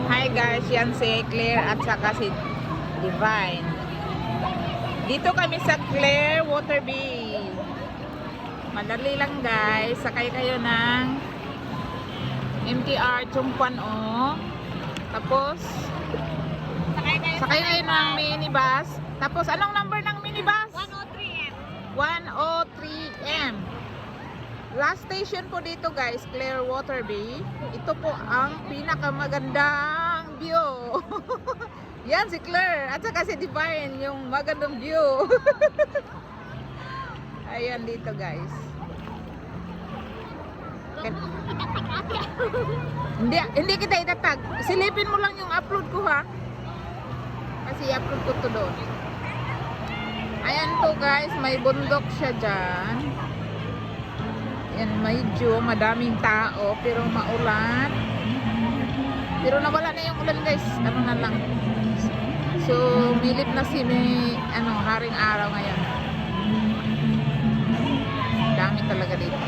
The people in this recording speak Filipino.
Hi guys, yan si Claire at saka si Divine. Dito kami sa Claire Waterby. Madali lang guys, sakay kayo ng MTR Chungkwan O. Tapos sakay kayo ng minibus. Tapos anong number ng minibus? 103M. 103M. Last station po dito guys, Claire Waterby. Ito po ang pinakamagandang view. Yan si Claire at saka si Divine, yung magandang view. Ayan dito guys. Hindi kita itatag. Silipin mo lang yung upload ko ha. Kasi i-upload ko to doon. Ayan po guys, may bundok siya dyan. Yan, medyo madaming tao pero maulan. Pero nawala na yung ulan guys. Ano na lang. So, milip na si haring araw ngayon. Dami talaga dito.